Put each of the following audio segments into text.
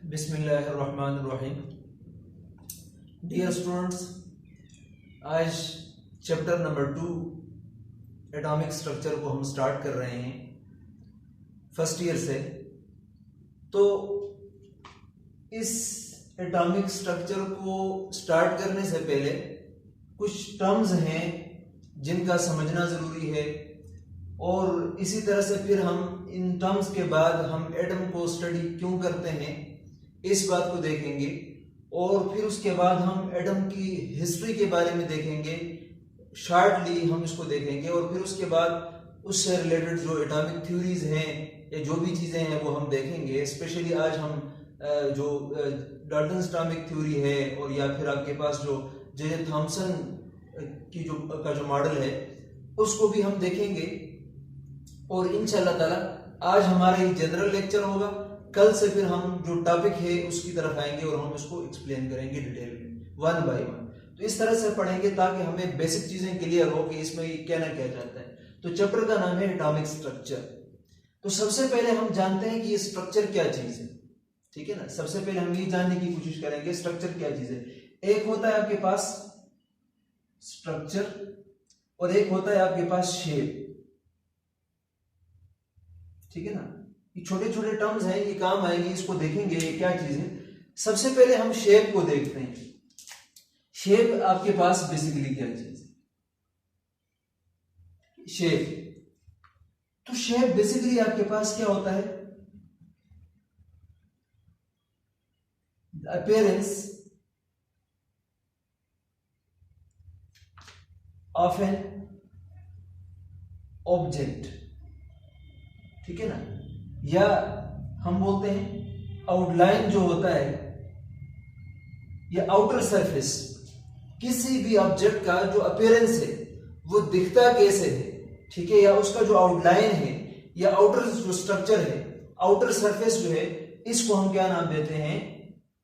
बिस्मिल्लाहिर्रहमानिर्रहीम। Dear students, आज chapter number 2 atomic structure को हम स्टार्ट कर रहे हैं फर्स्ट ईयर से। तो इस एटॉमिक स्ट्रक्चर को स्टार्ट करने से पहले कुछ टर्म्स हैं जिनका समझना जरूरी है, और इसी तरह से फिर हम इन टर्म्स के बाद हम एटम को स्टडी क्यों करते हैं इस बात को देखेंगे, और फिर उसके बाद हम एटम की हिस्ट्री के बारे में देखेंगे, शार्टली हम इसको देखेंगे, और फिर उसके बाद उससे रिलेटेड जो एटॉमिक थ्योरीज हैं या जो भी चीज़ें हैं वो हम देखेंगे। स्पेशली आज हम जो डाल्टन्स एटॉमिक थ्योरी है, और या फिर आपके पास जो जे थॉमसन की जो मॉडल है उसको भी हम देखेंगे। और इंशाल्लाह ताला आज हमारा एक जनरल लेक्चर होगा, कल से फिर हम जो टॉपिक है उसकी तरफ आएंगे और हम इसको एक्सप्लेन करेंगे डिटेल में वन बाय वन। तो इस तरह से पढ़ेंगे ताकि हमें बेसिक चीजें क्लियर हो कि इसमें ये क्या ना क्या जाता है। तो चैप्टर का नाम है एटॉमिक स्ट्रक्चर। तो सबसे पहले हम जानते हैं कि ये स्ट्रक्चर क्या चीज है, ठीक है ना। सबसे पहले हम ये जानने की कोशिश करेंगे स्ट्रक्चर क्या चीज है। एक होता है आपके पास स्ट्रक्चर और एक होता है आपके पास शेप, ठीक है ना। ये छोटे छोटे टर्म्स हैं, ये काम आएंगे, इसको देखेंगे ये क्या चीज है। सबसे पहले हम शेप को देखते हैं। शेप आपके पास बेसिकली क्या चीज है? शेप। तो शेप बेसिकली आपके पास क्या होता है? अपीयरेंस ऑफ एन ऑब्जेक्ट, ठीक है ना, या हम बोलते हैं आउटलाइन जो होता है या आउटर सरफेस किसी भी ऑब्जेक्ट का जो अपीयरेंस है वो दिखता कैसे है, ठीक है, या उसका जो आउटलाइन है या आउटर जो स्ट्रक्चर है, आउटर सरफेस जो है, इसको हम क्या नाम देते हैं?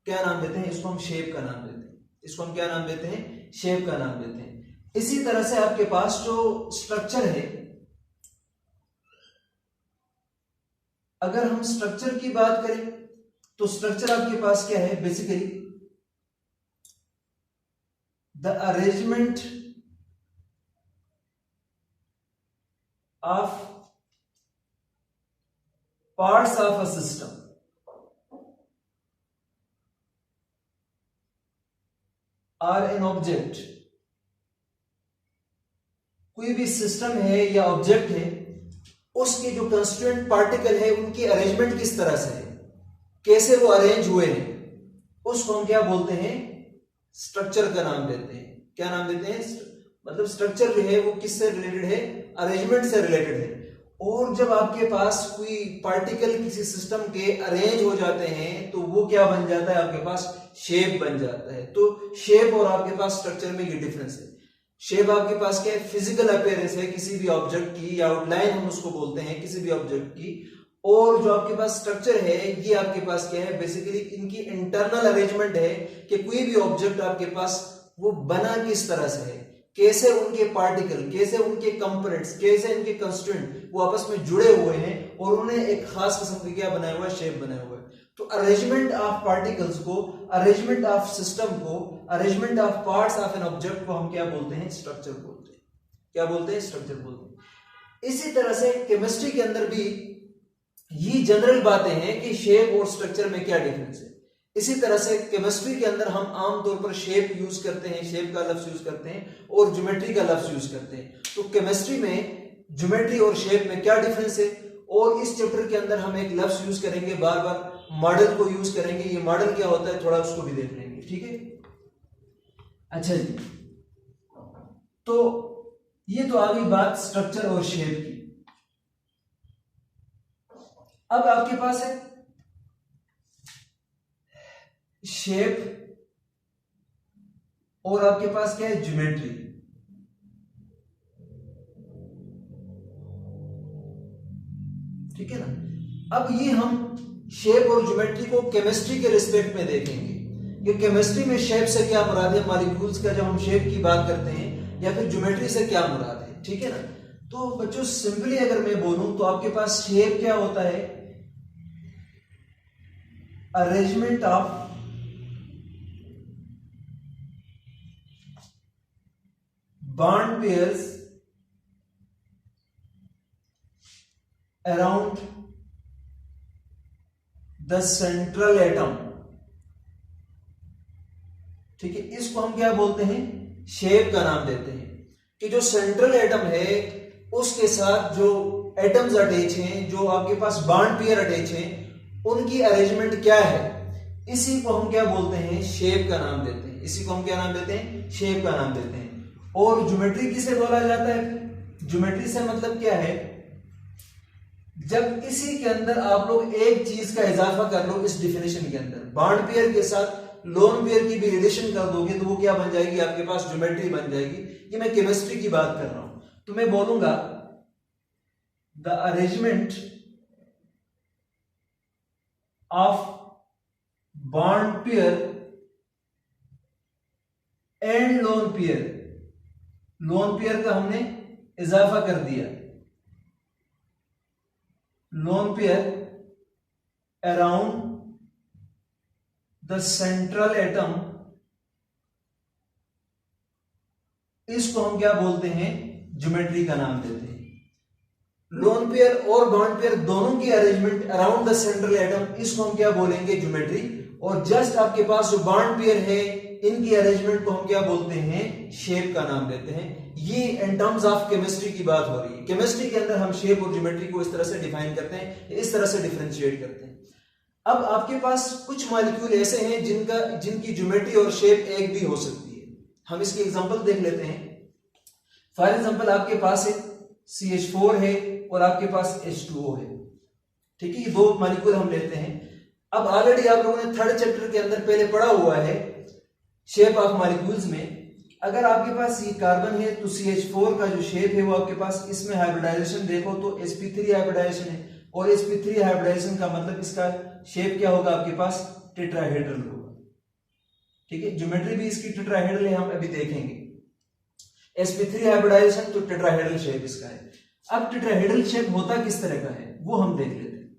क्या नाम देते हैं? इसको हम शेप का नाम देते हैं। इसको हम क्या नाम देते हैं? शेप का नाम देते हैं। इसी तरह से आपके पास जो स्ट्रक्चर है, अगर हम स्ट्रक्चर की बात करें तो स्ट्रक्चर आपके पास क्या है? Basically the arrangement of parts of a system और एन ऑब्जेक्ट। कोई भी सिस्टम है या ऑब्जेक्ट है, उसके जो कंस्टिट्यूएंट पार्टिकल है उनकी अरेंजमेंट किस तरह से है, कैसे वो अरेंज हुए हैं, उसको हम क्या बोलते हैं? स्ट्रक्चर का नाम देते हैं। क्या नाम देते हैं? मतलब स्ट्रक्चर जो है वो किससे रिलेटेड है? अरेंजमेंट से रिलेटेड है। और जब आपके पास कोई पार्टिकल किसी सिस्टम के अरेंज हो जाते हैं तो वो क्या बन जाता है? आपके पास शेप बन जाता है। तो शेप और आपके पास स्ट्रक्चर में ये डिफरेंस है। शेप आपके पास क्या है? फिजिकल अपीयरेंस है किसी भी ऑब्जेक्ट की, या आउटलाइन हम उसको बोलते हैं किसी भी ऑब्जेक्ट की। और जो आपके पास स्ट्रक्चर है ये आपके पास क्या है? बेसिकली इनकी इंटरनल अरेंजमेंट है कि कोई भी ऑब्जेक्ट आपके पास वो बना किस तरह से है, कैसे उनके पार्टिकल, कैसे उनके कंपोनेंट्स, कैसे इनके कंस्टिट्यूएंट वो आपस में जुड़े हुए हैं और उन्हें एक खास किस्म का क्या बनाया हुआ है? शेप बनाया हुआ है। तो अरेंजमेंट ऑफ पार्टिकल्स को, अरेंजमेंट ऑफ सिस्टम को, arrangement of parts of an object को हम क्या बोलते हैं? स्ट्रक्चर बोलते हैं। क्या बोलते हैं? स्ट्रक्चर बोलते हैं। इसी तरह से केमिस्ट्री के अंदर भी ये जनरल बातें हैं कि शेप और स्ट्रक्चर में क्या डिफरेंस है। इसी तरह से केमिस्ट्री के अंदर हम आमतौर पर शेप यूज करते हैं, शेप का लफ्ज यूज करते हैं, और ज्योमेट्री का लफ्ज यूज करते हैं। तो केमिस्ट्री में ज्योमेट्री और शेप में क्या डिफरेंस है, और इस चैप्टर के अंदर हम एक लफ्ज यूज करेंगे, बार बार मॉडल को यूज करेंगे। ये मॉडल क्या होता है थोड़ा उसको भी देख लेंगे, ठीक है। अच्छा जी, तो ये तो आ गई बात स्ट्रक्चर और शेप की। अब आपके पास है शेप और आपके पास क्या है? ज्योमेट्री। ठीक है ना। अब ये हम शेप और ज्योमेट्री को केमिस्ट्री के रिस्पेक्ट में देखेंगे कि केमिस्ट्री में शेप से क्या मुराद है, मॉलिक्यूल्स का जब हम शेप की बात करते हैं, या फिर ज्योमेट्री से क्या मुराद है, ठीक है ना। तो बच्चों सिंपली अगर मैं बोलूं तो आपके पास शेप क्या होता है? Arrangement of bond pairs around the central atom। ठीक है, इसको हम क्या बोलते हैं, शेप का नाम देते हैं कि जो सेंट्रल एटम है उसके साथ जो एटम्स अटैच हैं, जो आपके पास बॉन्ड पेयर अटैच हैं, उनकी अरेंजमेंट क्या है, इसी को हम क्या बोलते हैं, शेप का नाम देते हैं। इसी को हम क्या नाम देते हैं, शेप का नाम देते हैं। और ज्योमेट्री किसे बोला जाता है, ज्योमेट्री से मतलब क्या है, जब इसी के अंदर आप लोग एक चीज का इजाफा कर लो इस डिफिनेशन के अंदर, बॉन्ड पेयर के साथ लोन पेयर की भी रिलेशन कर दोगे तो वो क्या बन जाएगी, आपके पास ज्योमेट्री बन जाएगी। ये मैं केमिस्ट्री की बात कर रहा हूं, तो मैं बोलूंगा the arrangement of bond pair and lone pair, lone pair का हमने इजाफा कर दिया, lone pair around the central atom, इसको हम क्या बोलते हैं, ज्योमेट्री का नाम देते हैं। लोन पेयर और बॉन्ड पेयर दोनों की arrangement around the central atom, इसको हम क्या बोलेंगे, ज्योमेट्री। और जस्ट आपके पास जो बॉन्ड पेयर है इनकी अरेंजमेंट को हम क्या बोलते हैं, शेप का नाम देते हैं। ये इन टर्म्स ऑफ केमिस्ट्री की बात हो रही है। केमिस्ट्री के अंदर हम शेप और ज्योमेट्री को इस तरह से डिफाइन करते हैं, इस तरह से डिफरेंशिएट करते हैं। अब आपके पास कुछ मॉलिक्यूल ऐसे हैं जिनकी ज्योमेट्री और शेप एक भी हो सकती है। हम इसकी एग्जांपल देख लेते हैं। फॉर एग्जांपल आपके पास है CH4 है और आपके पास H2O है। ठीक है, ये दो मॉलिक्यूल हम लेते हैं। अब ऑलरेडी आप लोगों ने थर्ड चैप्टर के अंदर पहले पढ़ा हुआ है शेप ऑफ मॉलिक्यूल्स में। अगर आपके पास ये कार्बन है तो CH4 का जो शेप है वो आपके पास, इसमें हाइब्रिडाइजेशन देखो तो sp3 हाइब्रिडाइजेशन है, और sp3 हाइब्रिडाइजेशन का मतलब इसका शेप क्या होगा, आपके पास टेट्राहेड्रल होगा। ठीक है, ज्योमेट्री भी इसकी टेट्राहेड्रल है, हम अभी देखेंगे। sp3 हाइब्रिडाइजेशन तो टेट्राहेड्रल शेप इसका है। अब टेट्राहेड्रल शेप होता किस तरह का है वो हम देख लेते हैं।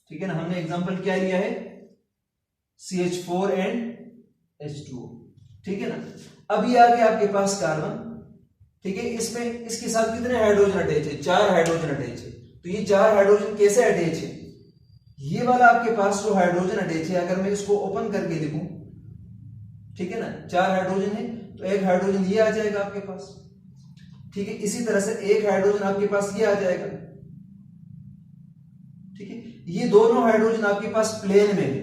ठीक है ना, हमने एग्जांपल क्या लिया है, CH4 एंड H2O। ठीक है ना, अब ये आ गया आपके पास कार्बन। ठीक है, इसमें इसके साथ कितने हाइड्रोजन अटैच है, 4 हाइड्रोजन अटैच है। तो ये 4 हाइड्रोजन कैसे अटैच है, ये वाला आपके पास जो हाइड्रोजन अटैच है, अगर मैं इसको ओपन करके लिखूं, ठीक है ना, 4 हाइड्रोजन है तो एक हाइड्रोजन ये आ जाएगा आपके पास। ठीक है, इसी तरह से एक हाइड्रोजन आपके पास ये आ जाएगा। ठीक है, ये दोनों हाइड्रोजन आपके पास प्लेन में है,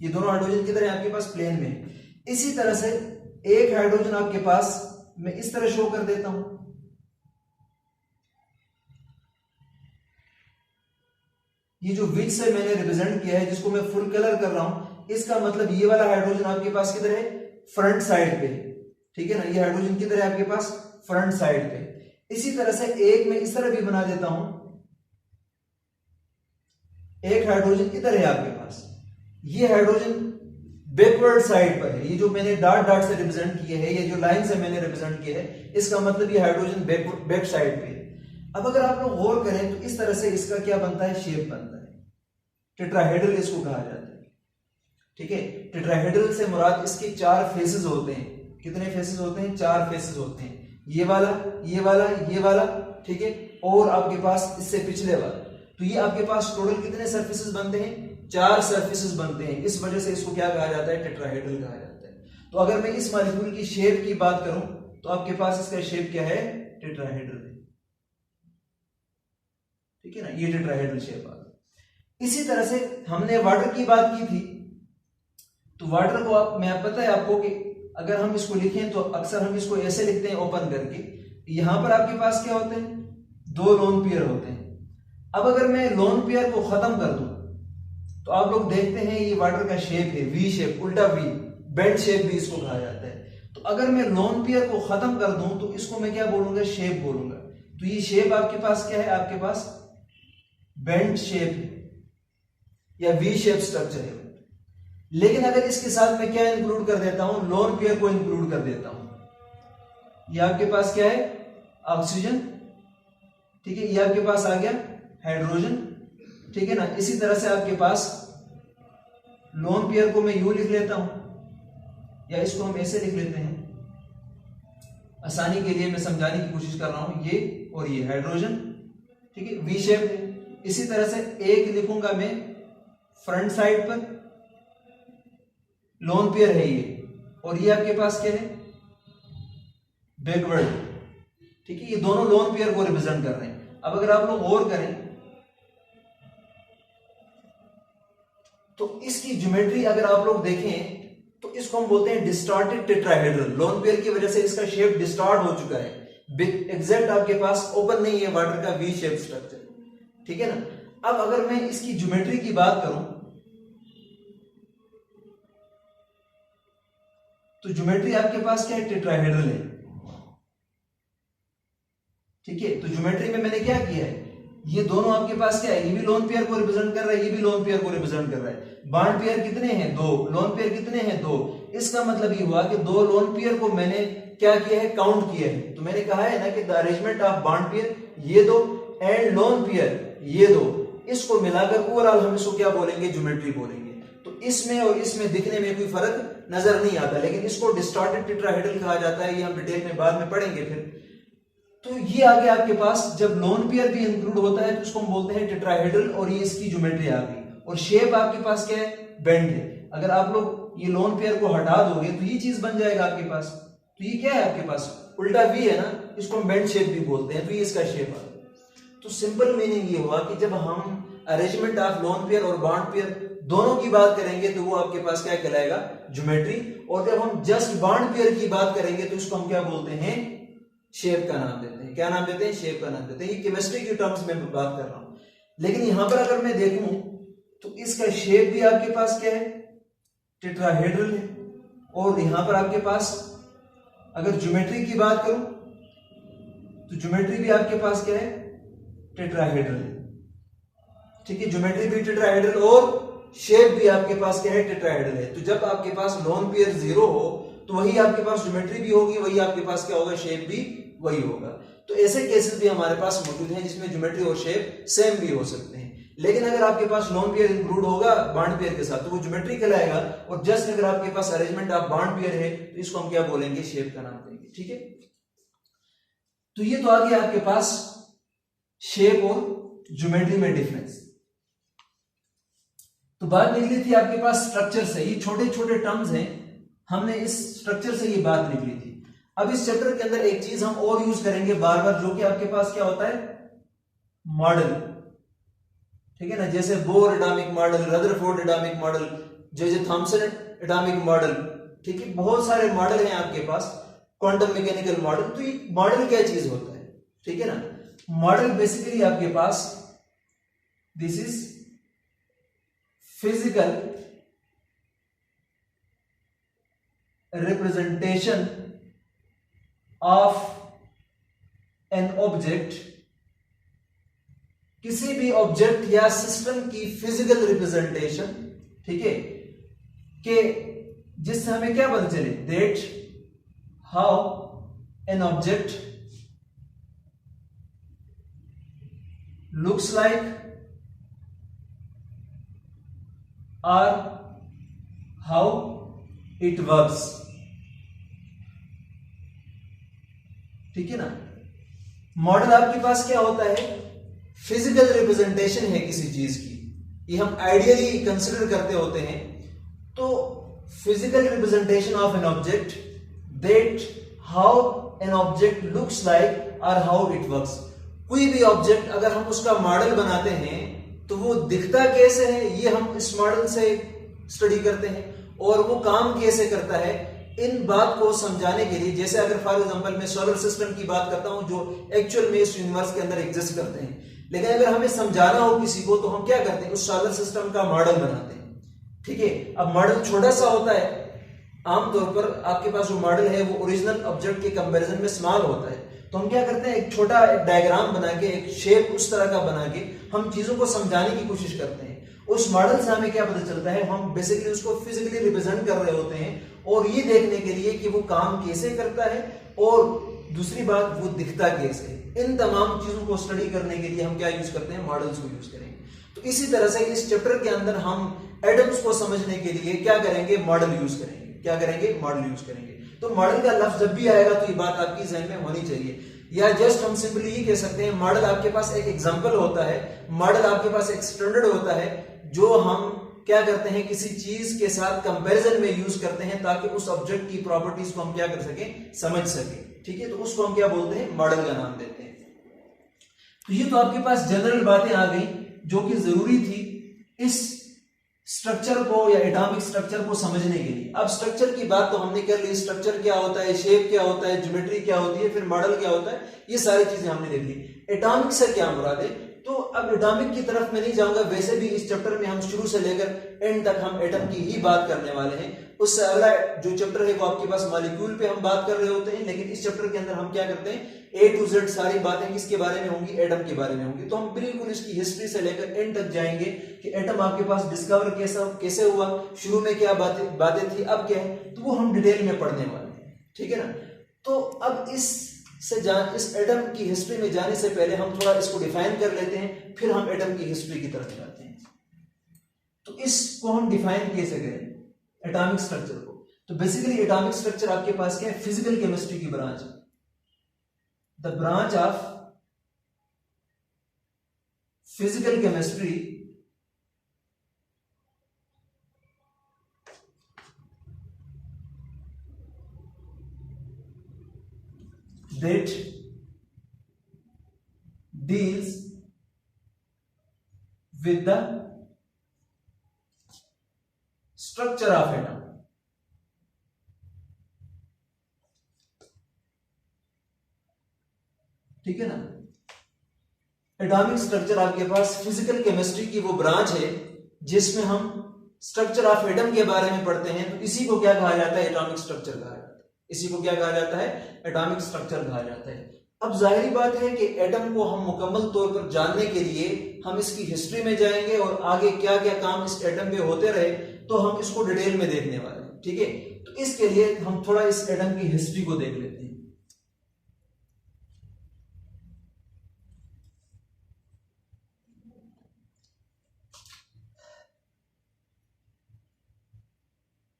ये दोनों हाइड्रोजन किधर है, आपके पास प्लेन में है। इसी तरह से एक हाइड्रोजन आपके पास, मैं इस तरह शो कर देता हूं, ये जो विच से मैंने रिप्रेजेंट किया है, जिसको मैं फुल कलर कर रहा हूं, इसका मतलब ये वाला हाइड्रोजन आपके पास किधर है, फ्रंट साइड पे। ठीक है ना, ये हाइड्रोजन किधर है आपके पास, फ्रंट साइड पे। इसी तरह से एक मैं इस तरह भी बना देता हूं, एक हाइड्रोजन इधर है आपके पास, ये हाइड्रोजन बैकवर्ड साइड पर है। ये जो मैंने डॉट डॉट से रिप्रेजेंट किए हैं, ये जो लाइन से मैंने रिप्रेजेंट किए है, इसका मतलब ये हाइड्रोजन बैक साइड पे है। अब अगर आप लोग गौर करें तो इस तरह से इसका क्या बनता है, शेप बनता है, टेट्राहेड्रल इसको कहा जाता है। ठीक है, टेट्राहेड्रल से मुराद इसके 4 फेसेस होते हैं। कितने फेसेस होते हैं, 4 फेसेस होते हैं, ये वाला, ये वाला, ये वाला। ठीक है, और आपके पास इससे पिछले वाला। तो ये आपके पास टोटल कितने सरफेसेस बनते हैं, 4 सरफेसेस बनते हैं। इस वजह से इसको क्या कहा जाता है, टेट्राहेड्रल कहा जाता है। तो अगर मैं इस मॉलिक्यूल की शेप की बात करूं तो आपके पास इसका शेप क्या है, टेट्राहेड्रल है। ठीक है ना, ये टेट्राहेड्रल शेप आ गया। इसी तरह से हमने वाटर की बात की थी, तो वाटर को मैं पता है आपको कि अगर हम इसको लिखें तो अक्सर हम इसको ऐसे लिखते हैं ओपन करके। यहां पर आपके पास क्या होते हैं, 2 लोन पेयर होते हैं। अब अगर मैं लोन पेयर को खत्म कर दूं तो आप लोग देखते हैं ये वाटर का शेप है वी शेप, उल्टा वी, बेंड शेप भी इसको कहा जाता है। तो अगर मैं लोन पेयर को खत्म कर दूं तो इसको मैं क्या बोलूंगा, शेप बोलूंगा। तो ये शेप आपके पास क्या है, आपके पास बेंड शेप है या वी शेप स्ट्रक्चर है। लेकिन अगर इसके साथ मैं क्या इंक्लूड कर देता हूं, लोन पेयर को इंक्लूड कर देता हूं। ये आपके पास क्या है, ऑक्सीजन। ठीक है, ये आपके पास आ गया हाइड्रोजन। ठीक है ना, इसी तरह से आपके पास लोन पेयर को मैं यू लिख लेता हूं, या इसको हम ऐसे लिख लेते हैं, आसानी के लिए मैं समझाने की कोशिश कर रहा हूं, ये और ये हाइड्रोजन, ठीक है, वी शेप है। इसी तरह से एक लिखूंगा मैं फ्रंट साइड पर, लोन पेयर है ये, और ये आपके पास क्या है, बैकवर्ड, ठीक है, ये दोनों लोन पेयर को रिप्रेजेंट कर रहे हैं। अब अगर आप लोग गौर करें तो इसकी ज्योमेट्री अगर आप लोग देखें तो इसको हम बोलते हैं डिस्टॉर्टेड टेट्राहेड्रल। लोन पेयर की वजह से इसका शेप डिस्टॉर्ट हो चुका है, एग्जैक्ट आपके पास ओपन नहीं है वाटर का वी शेप स्ट्रक्चर, ठीक है ना। अब अगर मैं इसकी ज्योमेट्री की बात करूं तो ज्योमेट्री आपके पास क्या है, टेट्राहेड्रल है, ठीक है। तो ज्योमेट्री में मैंने क्या किया है, ये दोनों आपके पास क्या है, ये भी लोन पेयर को रिप्रेजेंट कर रहा है, ये भी लोन पेयर को रिप्रेजेंट कर रहा है। बॉन्ड पेयर कितने हैं, दो, लोन पेयर कितने हैं, दो। इसका मतलब ये हुआ कि दो लोन पेयर को मैंने क्या किया है, काउंट किया है। तो मैंने कहा है ना कि the arrangement of bond pair, ये दो, एंड लोन पेयर, ये दो, इसको मिलाकर ओवरऑल हम इसको क्या बोलेंगे, ज्योमेट्री बोलेंगे। तो इसमें और इसमें दिखने में कोई फर्क नजर नहीं आता, लेकिन इसको डिस्टॉर्टेड टेट्राहेड्रल कहा जाता है, ये हम डिटेल में बाद में पढ़ेंगे फिर। तो ये आ गया आपके पास, जब लोन पेयर भी इंक्लूड होता है तो उसको हम बोलते हैं टेट्राहेड्रल, और ये इसकी ज्योमेट्री आ गई। और शेप आपके पास क्या है, बेंड है। अगर आप लोग ये लोन पेयर को हटा दोगे तो ये चीज बन जाएगा आपके पास। तो ये क्या है आपके पास, उल्टा वी है ना, इसको हम बेंड शेप भी बोलते हैं, तो ये इसका शेप आ गया। तो सिंपल मीनिंग ये हुआ कि जब हम अरेंजमेंट ऑफ लोन पेयर और बॉन्ड पेयर दोनों की बात करेंगे तो वो आपके पास क्या कहलाएगा, ज्योमेट्री। और जब हम जस्ट बॉन्ड पेयर की बात करेंगे तो इसको हम क्या बोलते हैं, शेप का नाम देते हैं। क्या नाम देते हैं, शेप का नाम देते हैं। ये केमिस्ट्री की टर्म्स में बात कर रहा हूं, लेकिन यहां पर अगर मैं देखूं तो इसका शेप भी आपके पास क्या है, टेट्राहेड्रल है। और यहां पर आपके पास अगर ज्योमेट्री की बात करूं तो ज्योमेट्री भी आपके पास क्या है, टेट्राहेड्रल है, ठीक है। ज्योमेट्री भी टेट्राहेड्रल और शेप भी आपके पास क्या है, टेट्राहेड्रल है। तो जब आपके पास लोन पेयर जीरो हो तो वही आपके पास ज्योमेट्री भी होगी, वही आपके पास क्या होगा, शेप भी वही होगा। तो ऐसे केसेस भी हमारे पास मौजूद हैं जिसमें ज्योमेट्री और शेप सेम भी हो सकते हैं। लेकिन अगर आपके पास लोन पेयर इंक्लूड होगा बॉन्ड पेयर के साथ तो वो ज्योमेट्री कहलाएगा, और जस्ट अगर आपके पास अरेंजमेंट ऑफ बॉन्ड पेयर है तो इसको हम क्या बोलेंगे, शेप का नाम देंगे, ठीक है। तो ये तो आ गया आपके पास शेप और ज्योमेट्री में डिफरेंस। तो बात निकली थी आपके पास स्ट्रक्चर से, ये छोटे छोटे टर्म्स हैं, हमने इस स्ट्रक्चर से ये बात निकली थी। अब इस चैप्टर के अंदर एक चीज हम और यूज करेंगे बार बार, जो कि आपके पास क्या होता है, मॉडल, ठीक है ना। जैसे bore atomic model, Rutherford atomic model, J Thomson atomic model, ठीक है, बहुत सारे मॉडल हैं आपके पास, क्वांटम मैकेनिकल मॉडल। तो ये मॉडल क्या चीज होता है, ठीक है ना। मॉडल बेसिकली आपके पास, this is physical representation of an object, किसी भी ऑब्जेक्ट या सिस्टम की फिजिकल रिप्रेजेंटेशन, ठीक है, कि जिससे हमें क्या पता चले, that how an object looks like और हाउ इट वर्क्स, ठीक है ना। मॉडल आपके पास क्या होता है, फिजिकल रिप्रेजेंटेशन है किसी चीज की, ये हम आइडियली कंसिडर करते होते हैं। तो physical representation of an object, that how an object looks like और हाउ इट वर्क्स। कोई भी ऑब्जेक्ट अगर हम उसका मॉडल बनाते हैं तो वो दिखता कैसे है, ये हम इस मॉडल से स्टडी करते हैं, और वो काम कैसे करता है, इन बात को समझाने के लिए, जैसे अगर फॉर एग्जांपल मैं सोलर सिस्टम की बात करता हूं जो एक्चुअल में इस यूनिवर्स के अंदर एग्जिस्ट करते हैं, लेकिन अगर हमें समझाना हो किसी को तो हम क्या करते हैं, उस सोलर सिस्टम का मॉडल बनाते हैं, ठीक है। अब मॉडल छोटा सा होता है, आमतौर पर आपके पास जो मॉडल है वो ओरिजिनल ऑब्जेक्ट के कंपैरिजन में स्मॉल होता है, तो हम क्या करते हैं, एक छोटा डायग्राम बना के, एक शेप उस तरह का बना के हम चीजों को समझाने की कोशिश करते हैं। उस मॉडल से हमें क्या पता चलता है, हम बेसिकली उसको फिजिकली रिप्रेजेंट कर रहे होते हैं, और ये देखने के लिए कि वो काम कैसे करता है, और दूसरी बात वो दिखता कैसे। इन तमाम चीजों को स्टडी करने के लिए हम क्या यूज करते हैं, मॉडल्स को यूज करेंगे। तो इसी तरह से इस चैप्टर के अंदर हम एटम्स को समझने के लिए क्या करेंगे, मॉडल यूज करेंगे। क्या करेंगे, मॉडल यूज करेंगे। तो मॉडल का लफ्ज जब भी आएगा तो ये बात आपकी जहन में होनी चाहिए। या जस्ट हम सिंपली ये कह सकते हैं मॉडल आपके पास एक एग्जांपल होता है, मॉडल आपके पास एक स्टैंडर्ड होता है जो हम क्या करते हैं, किसी चीज के साथ कंपैरिजन में यूज करते हैं ताकि उस ऑब्जेक्ट की प्रॉपर्टीज को हम क्या कर सकें, समझ सकें। ठीक है, तो उसको हम क्या बोलते हैं, मॉडल का नाम देते हैं। तो ये तो आपके पास जनरल बातें आ गई जो कि जरूरी थी इस स्ट्रक्चर को या एटॉमिक स्ट्रक्चर को समझने के लिए। अब स्ट्रक्चर की बात तो हमने कर ली, स्ट्रक्चर क्या होता है, शेप क्या होता है, ज्योमेट्री क्या होती है, फिर मॉडल क्या होता है, ये सारी चीजें हमने देख ली। एटॉमिक से क्या मुराद है, तो अब एटॉमिक की तरफ मैं नहीं जाऊंगा, वैसे भी इस चैप्टर में हम शुरू से लेकर एंड तक हम एटम की ही बात करने वाले हैं। उससे अगला जो चैप्टर है वो आपके पास मॉलिक्यूल पे हम बात कर रहे होते हैं, लेकिन इस चैप्टर के अंदर हम क्या करते हैं, A to Z सारी बातें किसके बारे में होंगी, एटम के बारे में होंगी। तो हम बिल्कुल इसकी हिस्ट्री से लेकर एंड तक जाएंगे कि एटम आपके पास डिस्कवर कैसे हुआ, शुरू में क्या बातें थी, अब क्या है, तो वो हम डिटेल में पढ़ने वाले हैं। ठीक है ना। तो अब इस एटम की हिस्ट्री में जाने से पहले हम थोड़ा इसको डिफाइन कर लेते हैं, फिर हम एटम की हिस्ट्री की तरफ जाते हैं। तो इसको हम डिफाइन कैसे करें, एटॉमिक स्ट्रक्चर को। तो बेसिकली एटॉमिक स्ट्रक्चर आपके पास क्या है, फिजिकल केमिस्ट्री की branch, the branch of physical chemistry that deals with the structure of atom। ठीक है ना। एटॉमिक स्ट्रक्चर आपके पास फिजिकल केमिस्ट्री की वो ब्रांच है जिसमें हम स्ट्रक्चर ऑफ एटम के बारे में पढ़ते हैं। तो इसी को क्या कहा जाता है, एटॉमिक स्ट्रक्चर कहा जाता है। इसी को क्या कहा जाता है, एटॉमिक स्ट्रक्चर कहा जाता है। अब जाहिर बात है कि एटम को हम मुकम्मल तौर पर जानने के लिए हम इसकी हिस्ट्री में जाएंगे और आगे क्या क्या काम इस एटम पे होते रहे तो हम इसको डिटेल में देखने वाले हैं। ठीक है, तो इसके लिए हम थोड़ा इस एटम की हिस्ट्री को देख लेते हैं।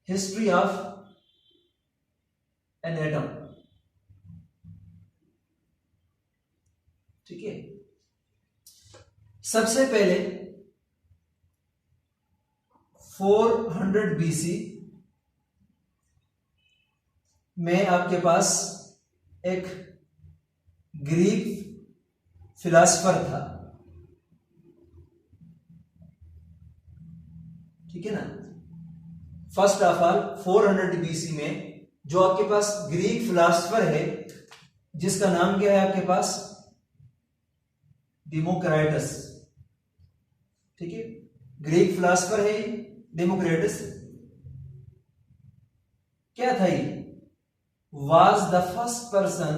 History of an atom. ठीक है, सबसे पहले 400 BC में आपके पास एक ग्रीक फिलॉसफर था। ठीक है ना। फर्स्ट ऑफ ऑल 400 BC में जो आपके पास ग्रीक फिलॉसफर है जिसका नाम क्या है आपके पास, डेमोक्रिटस। ठीक है, ग्रीक फिलॉसफर है डेमोक्रिटस। क्या था ये, was the first person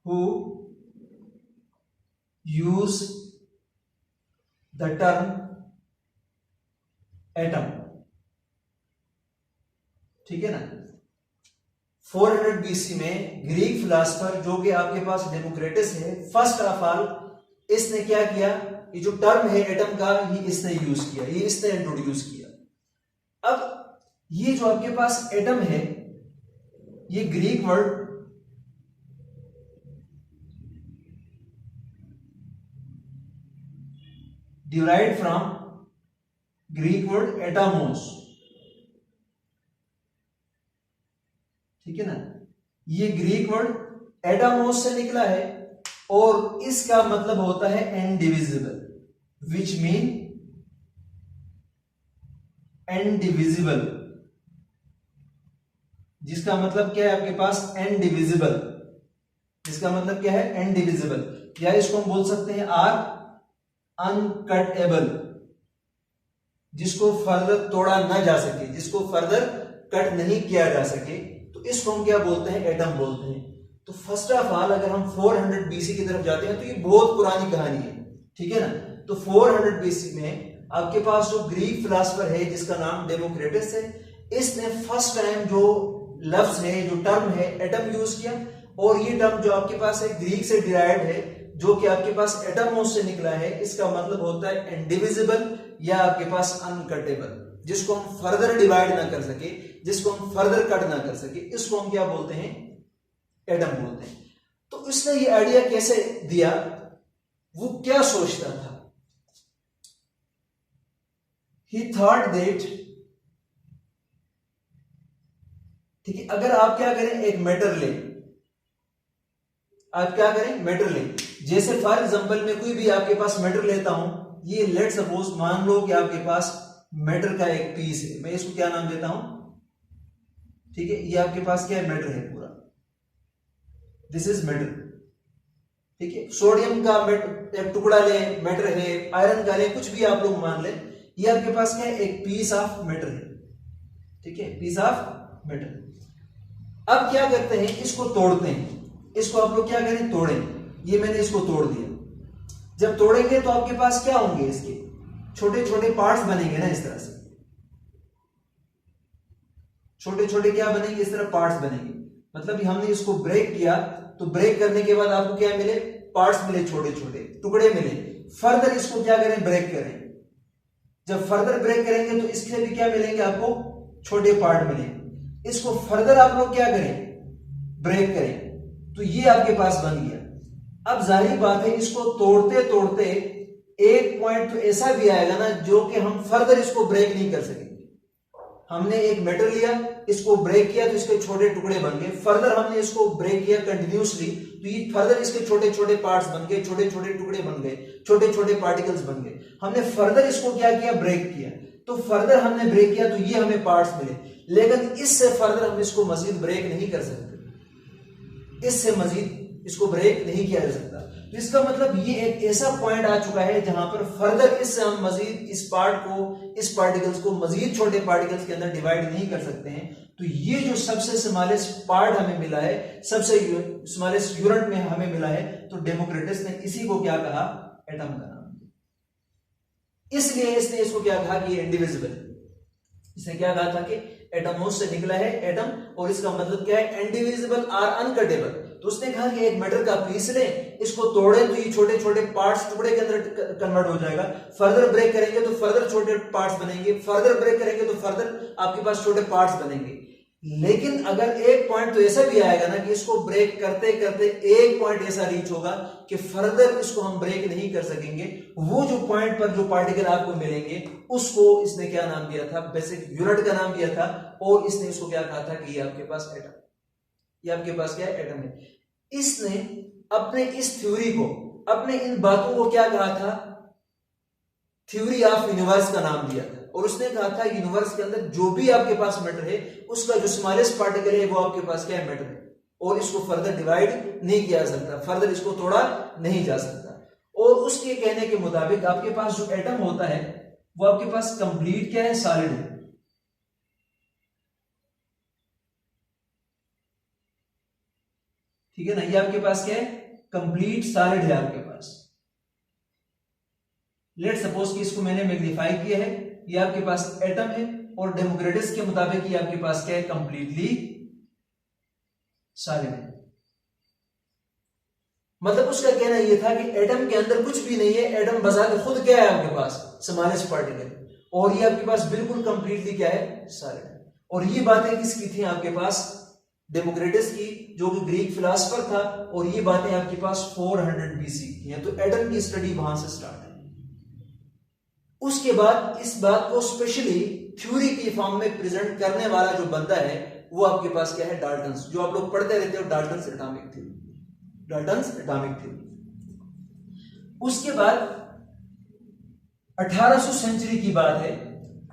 who use the term atom. ठीक है ना। 400 BC में ग्रीक फिलॉसफर जो कि आपके पास डेमोक्रिटस है, फर्स्ट ऑफ ऑल इसने क्या किया, ये जो टर्म है एटम का ये इसने यूज किया, ये इसने इंट्रोड्यूस किया। अब ये जो आपके पास एटम है ये Greek word derived from Greek word एटामोस। ठीक है ना। ये ग्रीक वर्ड एटामोस से निकला है और इसका मतलब होता है इनडिविजिबल, विच मीन इनडिविजिबल, जिसका मतलब क्या है आपके पास, इनडिविजिबल, जिसका मतलब क्या है, इनडिविजिबल, या इसको हम बोल सकते हैं आर अनकटेबल, जिसको फर्दर तोड़ा ना जा सके, जिसको फर्दर कट नहीं किया जा सके, तो इसको हम क्या बोलते हैं, एटम बोलते हैं। तो फर्स्ट ऑफ ऑल अगर हम 400 BC की तरफ जाते हैं तो ये बहुत पुरानी कहानी है। ठीक है ना। तो 400 BC में आपके पास जो ग्रीक फिलॉसफर है जिसका नाम डेमोक्रिटस है, इसने फर्स्ट टाइम जो लफ्ज है, जो टर्म है एटम यूज किया और ये टर्म जो आपके पास है ग्रीक से डिराइव्ड है, जो कि आपके पास एटमोस से निकला है। इसका मतलब होता है इंडिविजिबल या आपके पास अनकटेबल, जिसको हम फर्दर डिवाइड ना कर सके, जिसको हम फर्दर कट ना कर सके, इसको हम क्या बोलते हैं, एटम बोलते हैं। तो इसने ये आइडिया कैसे दिया, वो क्या सोचता था, ही थॉट दैट, ठीक है, अगर आप क्या करें, एक मैटर लें, आप क्या करें, मैटर लें, जैसे फॉर एग्जांपल मैं कोई भी आपके पास मैटर लेता हूं, ये लेट सपोज मान लो कि आपके पास मैटर का एक पीस है, मैं इसको क्या नाम देता हूं, ठीक है, ये आपके पास क्या है, मैटर है पूरा, दिस इज मैटर, ठीक है, सोडियम का एक टुकड़ा ले, मैटर है, आयरन का ले, कुछ भी आप लोग मान ले, ये आपके पास क्या है, एक पीस ऑफ मैटर है, ठीक है, पीस ऑफ मैटर। अब क्या करते हैं, इसको तोड़ते हैं, इसको आप लोग क्या करें, तोड़ें, ये मैंने इसको तोड़ दिया, जब तोड़ेंगे तो आपके पास क्या होंगे, इसके छोटे छोटे पार्ट्स बनेंगे ना, इस तरह से छोटे छोटे क्या बनेंगे, इस तरह पार्ट्स बनेंगे, मतलब हमने इसको ब्रेक किया, तो ब्रेक करने के बाद आपको क्या मिले, पार्ट्स मिले, छोटे छोटे टुकड़े मिले, फर्दर इसको क्या करें, ब्रेक करें, जब फर्दर ब्रेक करेंगे तो इसके भी क्या मिलेंगे, आपको छोटे पार्ट मिलेंगे, इसको फर्दर आप लोग क्या करें, ब्रेक करें, तो ये आपके पास बन गया। अब जाहिर बात है, इसको तोड़ते तोड़ते एक पॉइंट तो ऐसा भी आएगा ना, जो कि हम फर्दर इसको ब्रेक नहीं कर सकेंगे। हमने एक मेटल लिया, इसको ब्रेक किया तो इसके छोटे टुकड़े बन गए, फर्दर हमने इसको ब्रेक किया कंटिन्यूसली, तो ये फर्दर इसके छोटे छोटे पार्ट्स बन गए, छोटे छोटे टुकड़े बन गए, छोटे छोटे पार्टिकल्स बन गए, हमने फर्दर इसको क्या किया, ब्रेक किया, तो फर्दर हमने ब्रेक किया तो ये हमें पार्ट्स मिले, लेकिन इससे फर्दर हम इसको मजीद ब्रेक नहीं कर सकते, इससे मजीद इसको ब्रेक नहीं किया जा सकता। तो इसका मतलब ये एक ऐसा पॉइंट आ चुका है जहां पर फर्दर इससे हम मजीद इस पार्ट को, इस पार्टिकल्स को मजीद छोटे पार्टिकल्स के अंदर डिवाइड नहीं कर सकते हैं। तो ये जो सबसे स्मॉलेस्ट पार्ट हमें मिला है, सबसे स्मॉलेस्ट यूनिट में हमें मिला है, तो डेमोक्रिटस ने इसी को क्या कहा, एटम का नाम, इसलिए इसने इसको क्या कहा कि इंडिविजिबल, इसने क्या कहा था कि एटमोस से निकला है एटम, और इसका मतलब क्या है, इंडिविजिबल और अनकटेबल। तो उसने कहा कि एक मेटल का पीस लें, इसको तोड़े तो ये छोटे छोटे पार्ट्स टुकड़े के अंदर कन्वर्ट हो जाएगा, फर्दर ब्रेक करेंगे तो फर्दर छोटे पार्ट्स बनेंगे, फर्दर ब्रेक करेंगे तो फर्दर आपके पास छोटे पार्ट्स बनेंगे। लेकिन अगर एक पॉइंट तो ऐसा भी आएगा ना कि इसको ब्रेक करते करते एक पॉइंट ऐसा रीच होगा कि फर्दर इसको हम ब्रेक नहीं कर सकेंगे, वो जो पॉइंट पर जो पार्टिकल आपको मिलेंगे उसको इसने क्या नाम दिया था, बेसिक यूनिट का नाम दिया था, और इसने इसको क्या कहा था कि ये आपके पास एटम, ये आपके पास क्या है, एटम है। इसने अपने इस थ्योरी को, अपने इन बातों को क्या कहा था, थ्योरी ऑफ यूनिवर्स का नाम दिया था, और उसने कहा था यूनिवर्स के अंदर जो भी आपके पास मैटर है उसका जो स्मॉलेस्ट पार्टिकल है वो आपके पास क्या है, मैटर है, और इसको फर्दर डिवाइड नहीं किया जा सकता, फर्दर इसको तोड़ा नहीं जा सकता। और उसके कहने के मुताबिक आपके पास जो एटम होता है वो आपके पास कंप्लीट क्या है, सॉलिड है, ठीक है ना, ये आपके पास क्या है, कंप्लीट सॉलिड है आपके पास। लेट सपोज कि इसको मैंने मैग्नीफाई किया है, ये आपके पास एटम है, और डेमोक्रिटस के मुताबिक ये आपके पास क्या है, कंप्लीटली सॉलिड है। मतलब उसका कहना यह था कि एटम के अंदर कुछ भी नहीं है, एटम बजाते खुद क्या है आपके पास, स्मॉलेस्ट पार्टिकल, और ये आपके पास बिल्कुल कंप्लीटली क्या है, सॉलिड है। और ये बातें किसकी थी आपके पास, डेमोक्रिटस की, जो कि ग्रीक फिलोसोफर था, और ये बातें आपके पास 400 बीसी की हैं। तो एटम की स्टडी वहां से स्टार्ट है। उसके बाद इस बात को स्पेशली थ्योरी की फॉर्म में प्रेजेंट करने वाला जो बंदा है वो आपके पास क्या है, डाल्टन्स, जो आप लोग पढ़ते रहते हो, Dalton's atomic theory, Dalton's atomic theory. उसके बाद 1800 सेंचुरी की बात है,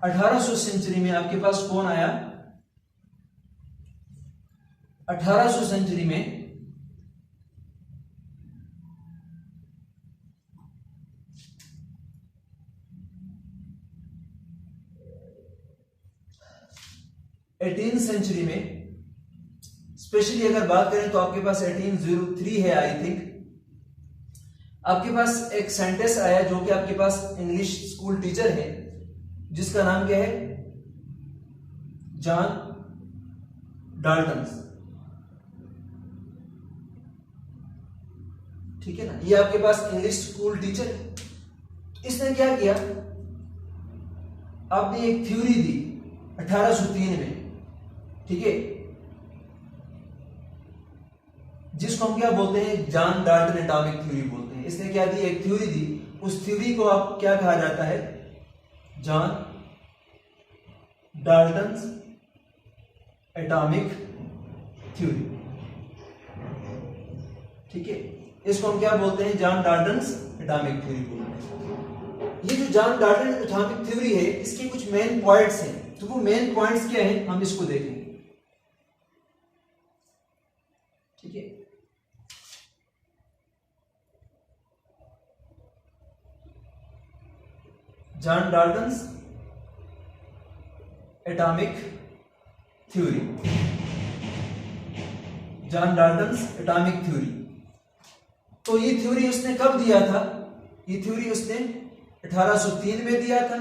1800 सेंचुरी में आपके पास कौन आया, 1800 सेंचुरी में एटीन सेंचुरी में स्पेशली अगर बात करें तो आपके पास 1803 है आई थिंक, आपके पास एक साइंटिस्ट आया जो कि आपके पास इंग्लिश स्कूल टीचर है, जिसका नाम क्या है, जॉन डाल्टन। ठीक है ना, ये आपके पास इंग्लिश स्कूल टीचर है। इसने क्या किया, आपने एक थ्योरी दी 1803 में, ठीक है, जिसको हम क्या बोलते हैं, जॉन डाल्टन एटॉमिक थ्योरी बोलते हैं। इसने क्या दी, एक थ्योरी दी, उस थ्योरी को आप क्या कहा जाता है, जॉन डाल्टन एटॉमिक थ्योरी, ठीक है, इसको हम क्या बोलते हैं, जॉन डाल्टन एटॉमिक थ्योरी बोलते हैं। ये जो जॉन डाल्टन एटॉमिक थ्योरी है, इसके कुछ मेन पॉइंट्स हैं, तो वो मेन पॉइंट्स क्या हैं, हम इसको देखेंगे, ठीक है। John Dalton atomic theory, John Dalton atomic theory. तो ये थ्योरी उसने कब दिया था, ये थ्योरी उसने 1803 में दिया था।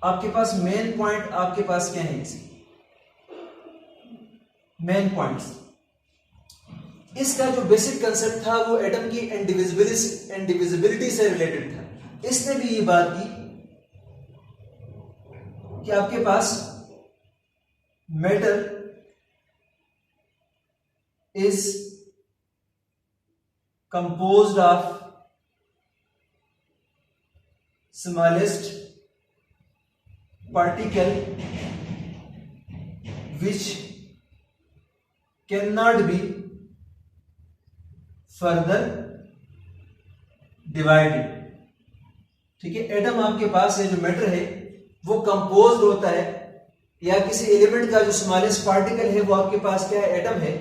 आपके पास मेन पॉइंट आपके पास क्या है, मेन पॉइंट्स। इसका जो बेसिक कंसेप्ट था वो एटम की इंडिविजिबिलिटी से रिलेटेड था। इसने भी ये बात की कि आपके पास matter is composed of smallest particle which cannot be further divided, ठीक है। एटम आपके पास है, जो मैटर है वो कंपोज्ड होता है, या किसी एलिमेंट का जो स्मॉलेस्ट पार्टिकल है वो आपके पास क्या है, एटम है।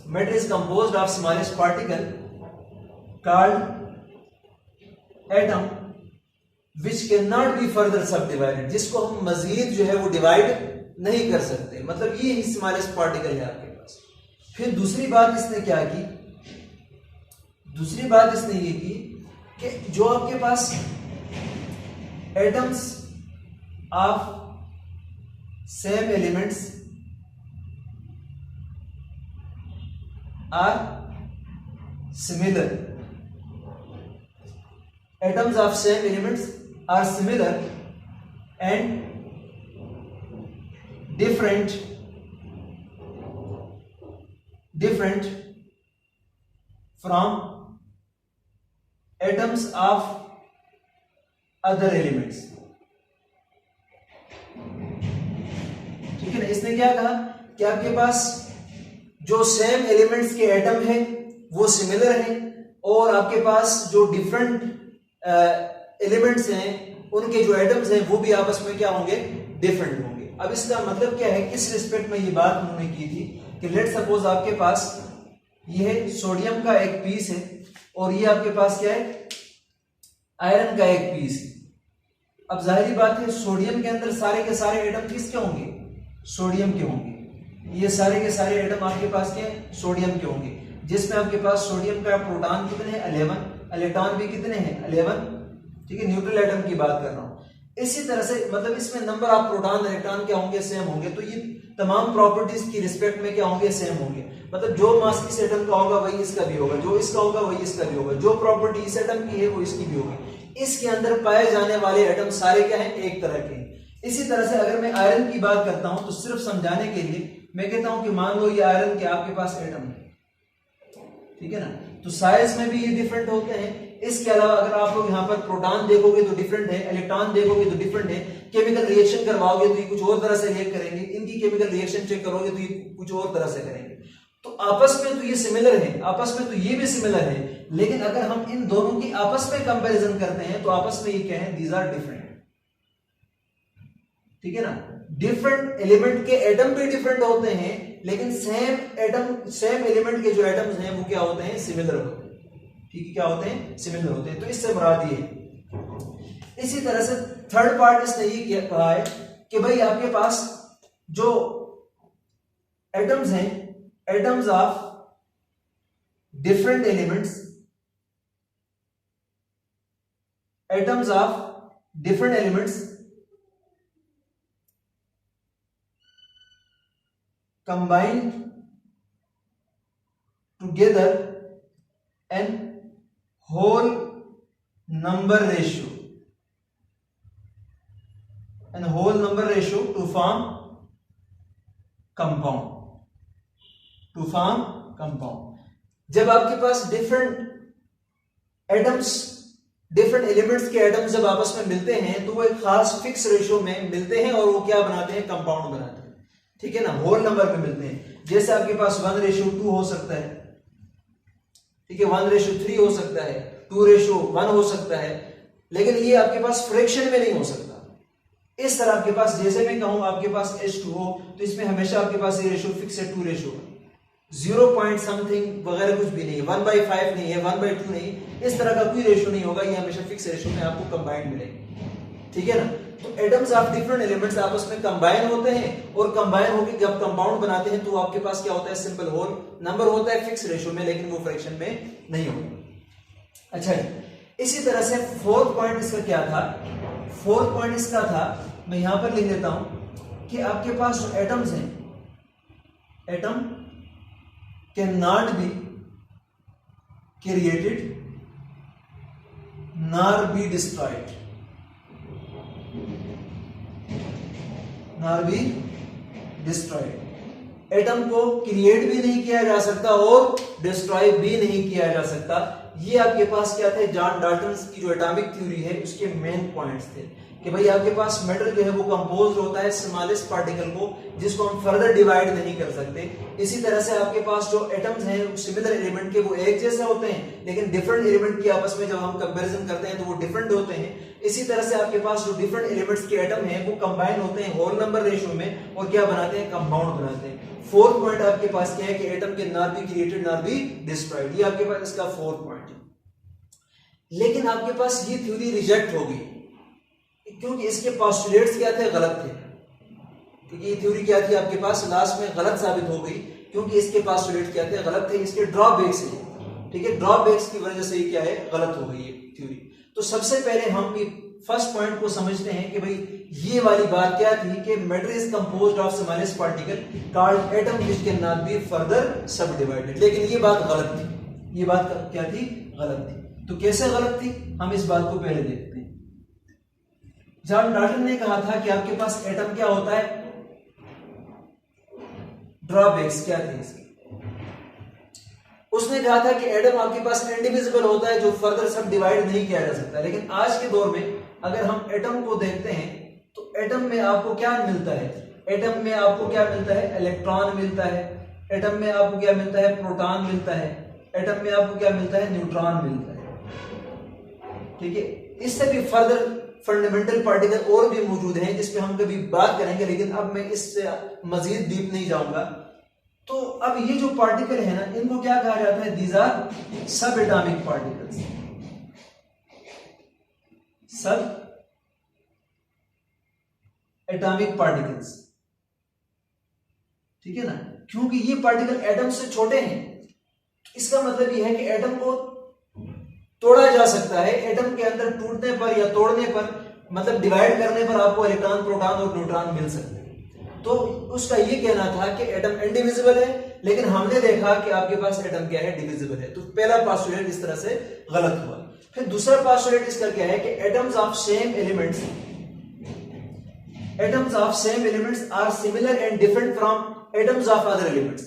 Matter is composed of smallest particle called atom which cannot be further subdivided, जिसको हम मजीद जो है वो डिवाइड नहीं कर सकते, मतलब ये स्मॉलेस्ट पार्टिकल है आपके पास। फिर दूसरी बात इसने क्या की, दूसरी बात इसने ये की कि जो आपके पास atoms of same elements are similar, atoms of same elements are similar and different from atoms of other elements, ठीक है ना। इसने क्या कहा कि आपके पास जो सेम एलिमेंट्स के एटम है वो सिमिलर हैं, और आपके पास जो डिफरेंट एलिमेंट्स हैं उनके जो एटम्स हैं वो भी आपस में क्या होंगे, डिफरेंट होंगे। अब इसका मतलब क्या है, किस रिस्पेक्ट में ये बात उन्होंने की थी कि लेट सपोज आपके पास ये है सोडियम का एक पीस है, और ये आपके पास क्या है, आयरन का एक पीस है। अब जाहिर बात है सोडियम के अंदर सारे के सारे एटम किसके होंगे, सोडियम के होंगे। ये सारे के सारे एटम आपके पास क्या है, सोडियम के होंगे, जिसमें आपके पास सोडियम का प्रोटॉन कितने हैं, 11, इलेक्ट्रॉन भी कितने हैं, 11, ठीक है, न्यूट्रल एटम की बात कर रहा हूं। इसी तरह से मतलब इसमें नंबर ऑफ प्रोटॉन इलेक्ट्रॉन क्या होंगे, सेम होंगे। तो ये तमाम प्रॉपर्टीज की रिस्पेक्ट में क्या होंगे, सेम होंगे। मतलब जो मास इस एटम का होगा वही इसका भी होगा, जो इसका होगा वही इसका भी होगा, जो प्रॉपर्टी इस एटम की है वो इसकी भी होगी। इसके अंदर पाए जाने वाले एटम सारे क्या हैं, एक तरह के। इसी तरह से अगर मैं आयरन की बात करता हूं तो सिर्फ समझाने के लिए मैं कहता हूं कि मान लो ये आयरन के आपके पास एटम है, ठीक है ना, तो साइज में भी ये डिफरेंट होते हैं। इसके अलावा अगर आप लोग यहाँ पर प्रोटॉन देखोगे तो डिफरेंट है, इलेक्ट्रॉन देखोगे तो डिफरेंट है, केमिकल रिएक्शन करवाओगे तो ये कुछ और तरह से रिएक्ट करेंगे, इनकी केमिकल रिएक्शन चेक करोगे तो ये कुछ और तरह से करेंगे। तो आपस में तो ये सिमिलर है, आपस में तो ये भी सिमिलर है, लेकिन अगर हम इन दोनों की आपस में कंपैरिजन करते हैं तो आपस में ये क्या है, दीज आर डिफरेंट, ठीक है ना। डिफरेंट एलिमेंट के एटम भी डिफरेंट होते हैं, लेकिन सेम एटम सेम एलिमेंट के जो एटम्स हैं वो क्या होते हैं, सिमिलर होते हैं, ठीक है, क्या होते हैं, सिमिलर होते हैं। तो इससे मुराद ये है। इसी तरह से थर्ड पार्ट इसने ये कहा है कि भाई आपके पास जो एटम्स हैं, atoms of different elements, atoms of different elements combined together and whole number ratio and whole number ratio to form compound, to form compound. जब आपके पास डिफरेंट एटम्स, डिफरेंट एलिमेंट्स के एटम्स जब आपस में मिलते हैं तो वो एक खास फिक्स रेशियो में मिलते हैं और वो क्या बनाते हैं, कंपाउंड बनाते हैं, ठीक है ना, होल नंबर पे मिलते हैं। जैसे आपके पास 1:2 हो सकता है, ठीक है, 1:3 हो सकता है, 2:1 हो सकता है, लेकिन ये आपके पास फ्रैक्शन में नहीं हो सकता। इस तरह आपके पास, जैसे मैं कहूं आपके पास H2O, तो इसमें हमेशा आपके पास ये रेशियो फिक्स है, 2:1, 0 पॉइंट समथिंग वगैरह कुछ भी नहीं है, 1/5 नहीं है, 1/2 नहीं, इस तरह का कोई रेशियो नहीं होगा, ये हमेशा फिक्स रेशियो में आपको कंबाइंड मिलेगी, ठीक है ना। तो एटम्स ऑफ डिफरेंट एलिमेंट्स आपस में कंबाइन होते हैं और कंबाइन होकर जब कंपाउंड बनाते हैं तो आपके पास क्या होता है, सिंपल होल नंबर होता है फिक्स रेशियो में, लेकिन वो फ्रैक्शन में नहीं होगा। अच्छा, इसी तरह से फोर्थ पॉइंट इसका क्या था, फोर्थ पॉइंट इसका था, मैं यहां पर लिख देता हूं कि आपके पास जो एटम्स हैं, atom can not be created nor be destroyed, nor be destroyed. Atom को क्रिएट भी नहीं किया जा सकता और डिस्ट्रॉय भी नहीं किया जा सकता। ये आपके पास क्या थे, जॉन डाल्टन की जो एटॉमिक थ्योरी है उसके मेन पॉइंट्स थे कि भाई आपके पास मैटर जो है वो कंपोज होता है स्मॉलेस्ट पार्टिकल को, जिसको हम फर्दर डिवाइड नहीं कर सकते। इसी तरह से आपके पास जो एटम्स हैं सिमिलर एलिमेंट के, वो एक जैसे होते हैं, लेकिन डिफरेंट एलिमेंट की आपस में जब हम कंपैरिजन करते हैं तो वो डिफरेंट होते हैं। इसी तरह से आपके पास जो डिफरेंट एलिमेंट्स के एटम हैं वो कंबाइन होते हैं होल नंबर रेशियो में और क्या बनाते हैं, कंपाउंड बनाते हैं। फोर्थ पॉइंट आपके पास क्या है कि atom can not be created nor be destroyed, ये आपके पास इसका फोर्थ पॉइंट है। लेकिन आपके पास ये थ्योरी रिजेक्ट हो गई क्योंकि इसके पोस्टुलेट्स क्या थे, गलत थे, क्योंकि ये थ्योरी क्या थी आपके पास लास्ट में गलत साबित हो गई क्योंकि इसके पोस्टुलेट क्या थे, गलत थे, इसके ड्रॉबैक्स है, ठीक है, ड्रॉबैक्स की वजह से ये क्या है, गलत हो गई ये थ्योरी। तो सबसे पहले हम ये फर्स्ट पॉइंट को समझते हैं कि भाई ये वाली बात क्या थी कि matter is composed of smallest particle called atom which can not be further सब डिवाइडेड, लेकिन ये बात गलत थी। ये बात क्या थी, गलत थी। तो कैसे गलत थी, हम इस बात को पहले देखते हैं। जॉन डाल्टन ने कहा था कि आपके पास एटम क्या होता है, ड्रॉबैक्स क्या थे इसके, उसने कहा था कि एटम आपके पास इंडिविजिबल होता है जो फर्दर सब डिवाइड नहीं किया जा सकता। लेकिन आज के दौर में अगर हम एटम को देखते हैं तो एटम में आपको क्या मिलता है, एटम में आपको क्या मिलता है, इलेक्ट्रॉन मिलता है, एटम में आपको क्या मिलता है, प्रोटॉन मिलता है, एटम में आपको क्या मिलता है, न्यूट्रॉन मिलता है, ठीक है। इससे भी फर्दर फंडामेंटल पार्टिकल और भी मौजूद हैं जिस पे हम कभी बात करेंगे, लेकिन अब मैं इससे मजीद डीप नहीं जाऊंगा। तो अब ये जो पार्टिकल है ना, इनको क्या कहा जाता है, दीज आर सब एटॉमिक पार्टिकल्स, सब एटॉमिक पार्टिकल्स, ठीक है ना, क्योंकि ये पार्टिकल एटम से छोटे हैं। इसका मतलब ये है कि एटम को तोड़ा जा सकता है, एटम के अंदर टूटने पर या तोड़ने पर, मतलब डिवाइड करने पर आपको इलेक्ट्रॉन, प्रोटॉन और न्यूट्रॉन मिल सकते हैं। तो उसका ये कहना था कि एटम इंडिविजिबल है, लेकिन हमने देखा कि आपके पास एटम क्या है, डिविजिबल है। तो पहला पोस्टुलेट इस तरह से गलत हुआ। फिर दूसरा पोस्टुलेट इसका क्या है कि atoms of same elements, atoms of same elements are similar and different from atoms of other elements.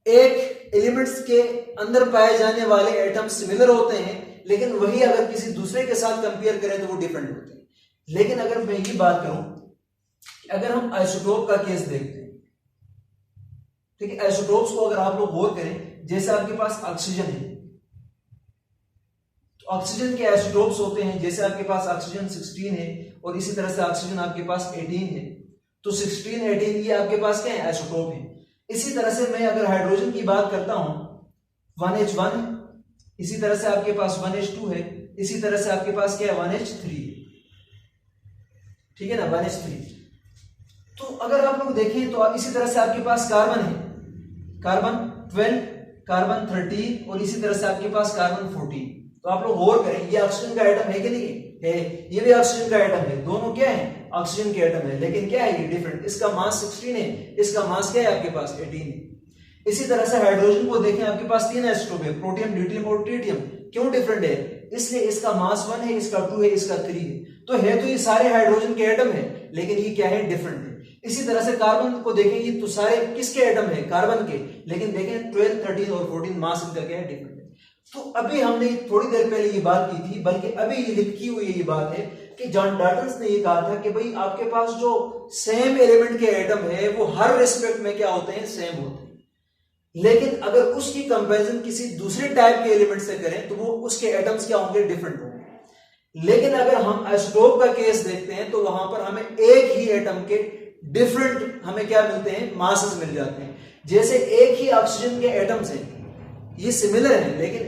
एक एलिमेंट्स के अंदर पाए जाने वाले एटम सिमिलर होते हैं, लेकिन वही अगर किसी दूसरे के साथ कंपेयर करें तो वो डिफरेंट होते हैं। लेकिन अगर मैं ये बात करूं, अगर हम आइसोटोप का केस देखते हैं, ठीक है, आइसोटोप्स को अगर आप लोग गौर करें, जैसे आपके पास ऑक्सीजन है तो ऑक्सीजन के आइसोटोप्स होते हैं, जैसे आपके पास ऑक्सीजन 16 है और इसी तरह से ऑक्सीजन आपके पास 18 है। तो 16, 18 ये आपके पास क्या है, आइसोटोप है। इसी तरह से मैं अगर हाइड्रोजन की बात करता हूं, 1H1, इसी तरह से आपके पास 1H2 है, इसी तरह से आपके पास क्या है, 1H3, ठीक है ना, 1H3। तो अगर आप लोग देखें तो इसी तरह से आपके पास कार्बन है, कार्बन 12, कार्बन 13 और इसी तरह से आपके पास कार्बन 14। तो आप लोग गौर करें, ये ऑक्सीजन का एटम है कि नहीं है, ये भी ऑक्सीजन का एटम है, दोनों क्या है, ऑक्सीजन के एटम है, लेकिन क्या है ये डिफरेंट। इसका मास 16 है, इसका मास क्या है आपके पास 18 है। इसी तरह से हाइड्रोजन को देखें, आपके पास 3 आइसोटोप है, प्रोटियम, ड्यूटेरियम और ट्रिटियम। क्यों डिफरेंट है? इसलिए इसका मास 1 है, इसका 2 है, इसका 3 है। तो ये सारे हाइड्रोजन के एटम है, लेकिन ये क्या है? डिफरेंट है। इसी तरह से कार्बन को देखें, ये तो सारे किसके एटम है? कार्बन के, लेकिन देखें 12, 13 और 14 मास इनका क्या है? डिफरेंट है। तो अभी हमने थोड़ी देर पहले ये बात की थी, बल्कि अभी ये लिखी हुई ये बात है कि जॉन डाल्टन ने ये कहा था कि भाई आपके पास जो सेम एलिमेंट के एटम है वो हर रिस्पेक्ट में क्या होते हैं? सेम होते हैं। लेकिन अगर उसकी कंपैरिजन किसी दूसरे टाइप के एलिमेंट से करें तो वो उसके एटम्स क्या होंगे? डिफरेंट होंगे। लेकिन अगर हम आइसोटोप का केस देखते हैं तो वहां पर हमें एक ही एटम के डिफरेंट हमें क्या मिलते हैं? मासेस मिल जाते हैं। जैसे एक ही ऑक्सीजन के एटम्स हैं, ये सिमिलर है, लेकिन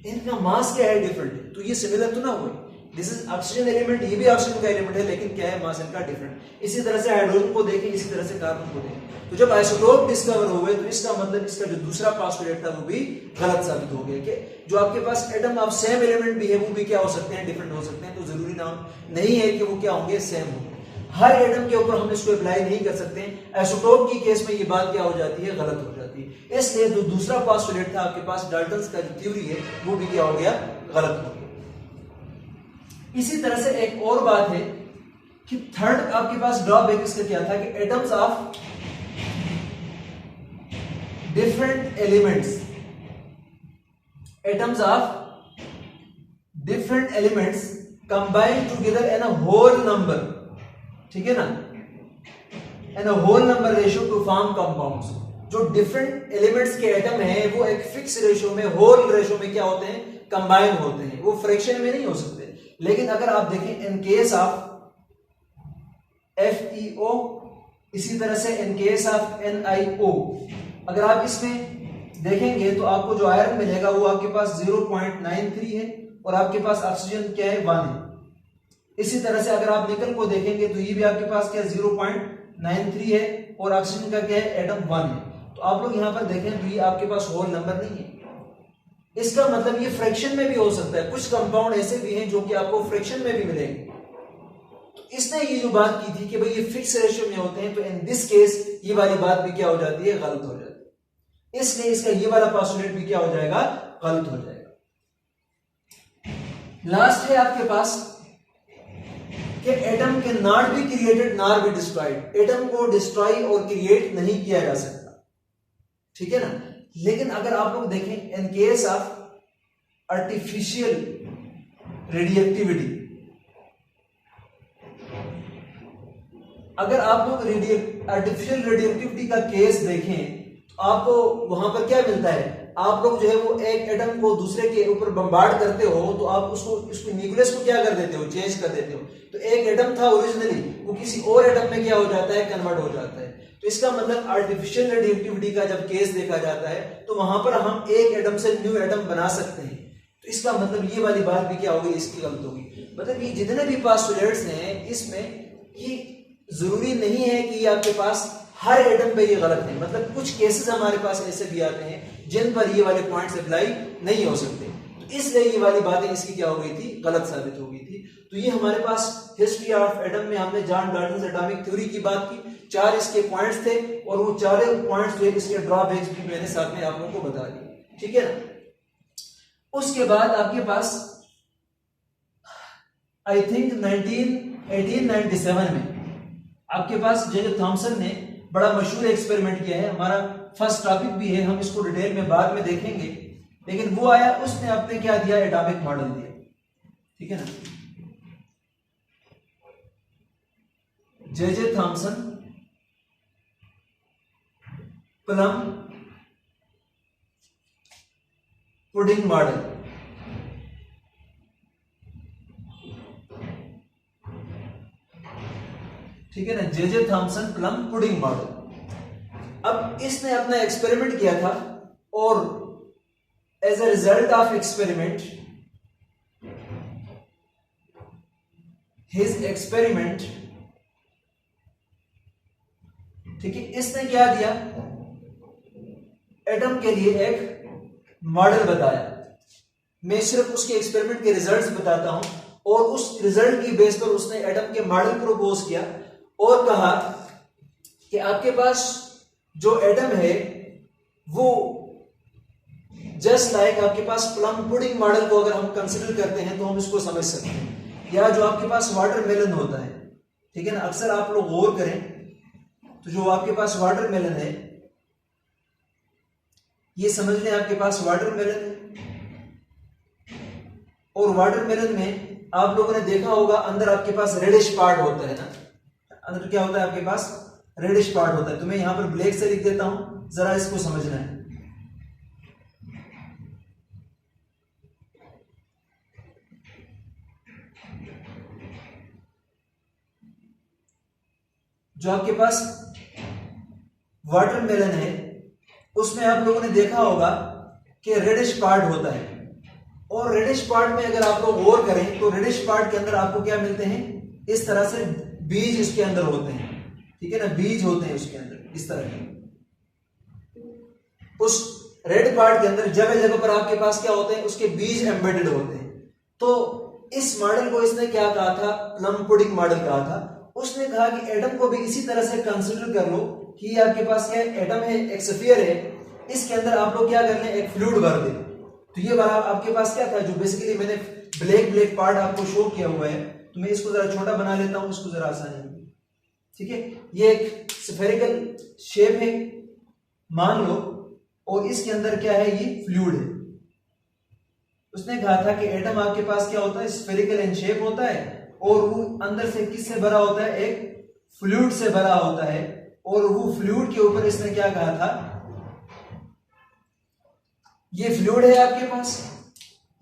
इनका मास क्या है? डिफरेंट है। तो ये सिमिलर तो ना हुए, दिस इज ऑक्सीजन एलिमेंट, ये भी ऑक्सीजन का एलिमेंट है, लेकिन क्या है? मास इनका डिफरेंट। इसी तरह से हाइड्रोजन को देखें, इसी तरह से कार्बन को देखें। तो जब आइसोटोप डिस्कवर हुए तो इसका मतलब इसका जो दूसरा पोस्टुलेट था वो भी गलत साबित हो गया कि जो आपके पास एटम ऑफ सेम एलिमेंट भी है वो भी क्या हो सकते हैं? डिफरेंट हो सकते हैं। तो जरूरी नाम नहीं है कि वो क्या होंगे? सेम होंगे। हर एटम के ऊपर हम इसको अप्लाई नहीं कर सकते। आइसोटोप की केस में ये बात क्या हो जाती है? गलत हो जाती है। इसलिए जो दूसरा पोस्टुलेट था आपके पास, डाल्टन का जो थ्योरी है, वो भी क्या हो गया? गलत हो गया। इसी तरह से एक और बात है कि थर्ड आपके पास ड्रॉबैक इसका क्या था कि atoms of different elements, atoms of different elements combine together in a whole number, ठीक है ना, in a whole number ratio to form compounds. जो डिफरेंट एलिमेंट्स के एटम हैं वो एक फिक्स रेशियो में, होल रेशियो में क्या होते हैं? कंबाइन होते हैं। वो फ्रैक्शन में नहीं हो सकते। लेकिन अगर आप देखें इन केस ऑफ FeO, इसी तरह से इन केस ऑफ NiO, अगर आप इसमें देखेंगे तो आपको जो आयरन मिलेगा वो आपके पास 0.93 है और आपके पास ऑक्सीजन क्या है? 1 है। इसी तरह से अगर आप निकल को देखेंगे तो ये भी आपके पास क्या 0.93 है और ऑक्सीजन का क्या है? एटम 1 है। तो आप लोग यहां पर देखें तो ये आपके पास होल नंबर नहीं है। इसका मतलब ये फ्रैक्शन में भी हो सकता है। कुछ कंपाउंड ऐसे भी हैं जो कि आपको फ्रैक्शन में भी मिलेंगे। तो इसने ये जो बात की थी कि भाई ये फिक्स रेशियो में होते हैं, तो इन दिस केस ये वाली बात भी क्या हो जाती है? गलत हो जाती है। इसलिए इसका ये वाला पोस्टुलेट भी क्या हो जाएगा? गलत हो जाएगा। लास्ट है आपके पास कि एटम के not be created nor be destroyed. Atom को डिस्ट्रॉय और क्रिएट नहीं किया जा सकता, ठीक है ना। लेकिन अगर आप लोग देखें इन केस ऑफ आर्टिफिशियल रेडिएक्टिविटी, अगर आप लोग आर्टिफिशियल रेडिएक्टिविटी का केस देखें तो आपको वहां पर क्या मिलता है? आप लोग जो है वो एक एटम को दूसरे के ऊपर बम्बार्ड करते हो तो आप उसको न्यूक्लियस को क्या कर देते हो? चेंज कर देते हो। तो एक एटम था ओरिजिनली, वो किसी और एटम में क्या हो जाता है? कन्वर्ट हो जाता है। तो इसका मतलब आर्टिफिशियल रेडिएक्टिविटी का जब केस देखा जाता है तो वहां पर हम एक एटम से न्यू एटम बना सकते हैं। तो इसका मतलब ये वाली बात भी क्या होगी? इसकी गलत होगी। मतलब ये जितने भी पोस्टुलेट्स हैं इसमें ये जरूरी नहीं है कि ये आपके पास हर एटम पे ये गलत है। मतलब कुछ केसेस हमारे पास ऐसे भी आते हैं जिन पर ये वाले पॉइंट्स अप्लाई नहीं हो सकते। तो इसलिए ये वाली बातें इसकी क्या हो गई थी? गलत साबित हो गई थी। तो ये हमारे पास हिस्ट्री ऑफ एटम में हमने जॉन डाल्टन एटॉमिक थ्योरी की बात की। 4 इसके पॉइंट्स थे और वो 4 पॉइंट्स जो है इसके ड्रॉबैक्स भी मैंने साथ में आप लोगों को बता दिए, ठीक है ना। उसके बाद आपके पास आई थिंक 1897 में आपके पास जे थॉमसन ने बड़ा मशहूर एक्सपेरिमेंट किया है। हमारा फर्स्ट टॉपिक भी है, हम इसको डिटेल में बाद में देखेंगे। लेकिन वो आया, उसने अपने क्या दिया? एटॉमिक मॉडल दिया, ठीक है ना। J Thomson plum pudding model, ठीक है ना। J Thomson plum pudding model. अब इसने अपना एक्सपेरिमेंट किया था और as a result of experiment, his experiment, ठीक है, इसने क्या दिया? एटम के लिए एक मॉडल बताया। मैं सिर्फ उसके एक्सपेरिमेंट के रिजल्ट्स बताता हूं और उस रिजल्ट की बेस पर उसने एटम के मॉडल प्रपोज किया और कहा कि आपके पास जो एटम है वो जस्ट लाइक आपके पास प्लम पुडिंग मॉडल को अगर हम कंसिडर करते हैं तो हम इसको समझ सकते हैं। या जो आपके पास वाटरमेलन होता है, ठीक है ना, अक्सर आप लोग गौर करें तो जो आपके पास वाटरमेलन है, ये समझ लें आपके पास वाटरमेलन है, और वाटरमेलन में आप लोगों ने देखा होगा अंदर आपके पास रेडिश पार्ट होता है ना, अंदर क्या होता है आपके पास, रेडिश पार्ट होता है। तो मैं यहां पर ब्लैक से लिख देता हूं, जरा इसको समझना है। जो आपके पास वाटरमेलन है उसमें आप लोगों ने देखा होगा कि रेडिश पार्ट होता है, और रेडिश पार्ट में अगर आप लोग गौर करें तो रेडिश पार्ट के अंदर आपको क्या मिलते हैं, इस तरह से बीज इसके अंदर होते हैं, ठीक है ना, बीज होते हैं उसके अंदर इस तरह के। उस रेड पार्ट के अंदर जगह जगह पर आपके पास क्या होते हैं, उसके बीज एम्बेडेड होते हैं। तो इस मॉडल को इसने क्या कहा था, प्लम पुडिंग मॉडल कहा था। उसने कहा कि एटम को भी इसी तरह से कंसीडर कर लो कि आपके पास क्या है, एटम है, एक स्फीयर है, इसके अंदर आप लोग क्या कर लें, एक फ्लूइड भर दें। तो ये वाला आपके पास क्या था, जो बेसिकली मैंने ब्लैक पार्ट आपको शो किया हुआ है, तो मैं इसको जरा छोटा बना लेता हूं, इसको जरा आसानी होगी, ठीक है। ये एक स्फेरिकल शेप है मान लो, और इसके अंदर क्या है, ये फ्लूइड है। उसने कहा था कि एटम आपके पास क्या होता है, स्फेरिकल इन शेप होता है, और वो अंदर से किससे भरा होता है, एक फ्लूइड से भरा होता है। और वो फ्लूइड के ऊपर इसने क्या कहा था, ये फ्लूइड है आपके पास,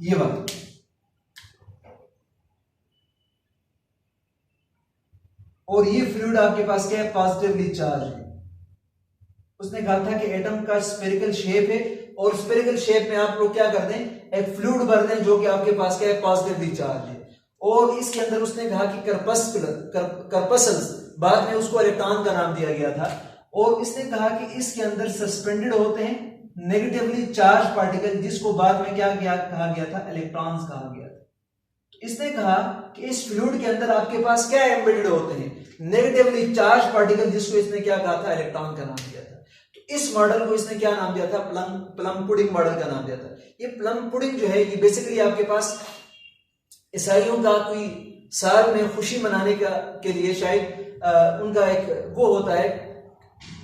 ये बात, और ये फ्लूइड आपके पास क्या है, पॉजिटिवली चार्ज है। उसने कहा था कि एटम का स्फेरिकल शेप है, और स्फेरिकल शेप में आप लोग क्या कर दें, एक फ्लूइड भर दें जो कि आपके पास क्या है, पॉजिटिवली चार्ज है। और इसके अंदर उसने कहा कि करपस्कल्स, बाद में उसको इलेक्ट्रॉन का नाम दिया गया था। और इसने कहा कि इसके अंदर सस्पेंडेड होते हैं नेगेटिवली चार्ज पार्टिकल, जिसको बाद में क्या कहा गया था, इलेक्ट्रॉन्स कहा गया था। तो इसने कहा कि इस फ्लूइड के अंदर आपके पास क्या एम्बेडेड होते हैं, नेगेटिवली चार्ज पार्टिकल, जिसको इसने क्या कहा था, इलेक्ट्रॉन का नाम दिया था। तो इस मॉडल को इसने क्या नाम दिया था, प्लम पुडिंग मॉडल का नाम दिया था। ये प्लम पुडिंग जो है, ये बेसिकली आपके पास ईसाइयों का कोई साल में खुशी मनाने के लिए शायद उनका एक वो होता है,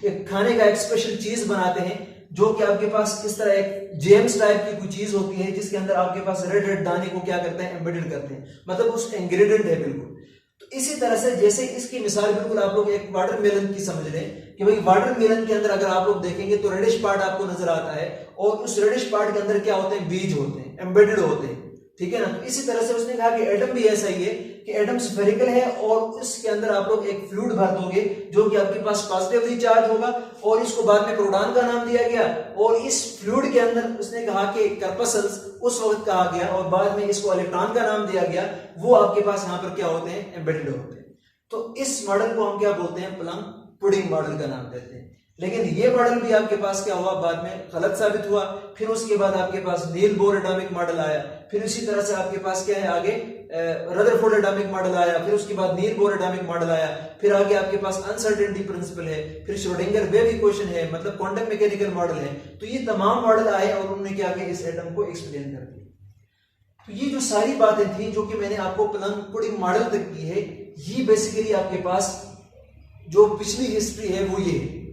एक खाने का एक स्पेशल चीज बनाते हैं, जो कि आपके पास इस तरह एक जेम्स टाइप की कोई चीज होती है, जिसके अंदर आपके पास रेड रेड दाने को क्या करते हैं, एम्बेडेड करते हैं, मतलब उस इंग्रेडिएंट है बिल्कुल। तो इसी तरह से जैसे इसकी मिसाल बिल्कुल आप लोग एक वाटरमेलन की समझ लें कि भाई वाटरमेलन के अंदर अगर आप लोग देखेंगे तो रेडिश पार्ट आपको नजर आता है, और उस रेडिश पार्ट के अंदर क्या होते हैं, बीज होते हैं, एम्बेडेड होते हैं, ठीक है ना। तो इसी तरह से उसने कहा कि एटम भी ऐसा ही है कि एटम स्फेरिकल है, और इसके अंदर आप लोग एक फ्लूइड भर दोगे जो कि आपके पास पॉजिटिवली चार्ज होगा, और इसको बाद में प्रोटॉन का नाम दिया गया। और इस फ्लूइड के अंदर उसने कहा कि कर्पस्कल्स उस वक्त कहा गया, और बाद में इसको इलेक्ट्रॉन का नाम दिया गया। वो आपके पास यहाँ पर क्या होते हैं, एम्बेडेड होते हैं। तो इस मॉडल को हम क्या बोलते हैं, प्लम पुडिंग मॉडल का नाम देते हैं। लेकिन ये मॉडल भी आपके पास क्या हुआ, बाद में गलत साबित हुआ। फिर उसके बाद आपके पास नील बोर एटॉमिक मॉडल आया, फिर इसी तरह से आपके पास क्या है आगे रदरफोर्ड एटॉमिक मॉडल आया, फिर उसके बाद नील बोर एटॉमिक मॉडल आया, फिर आगे आपके पास अनसर्टेनिटी प्रिंसिपल है, फिर श्रोडिंगर वेव इक्वेशन है, मतलब क्वांटम मैकेनिकल मॉडल है। तो ये तमाम मॉडल आए और उन्होंने क्या किया, इस एटम को एक्सप्लेन कर दिया। तो ये जो सारी बातें थी जो कि मैंने आपको प्लम पुडिंग मॉडल तक की है, ये बेसिकली आपके पास जो पिछली हिस्ट्री है वो ये है।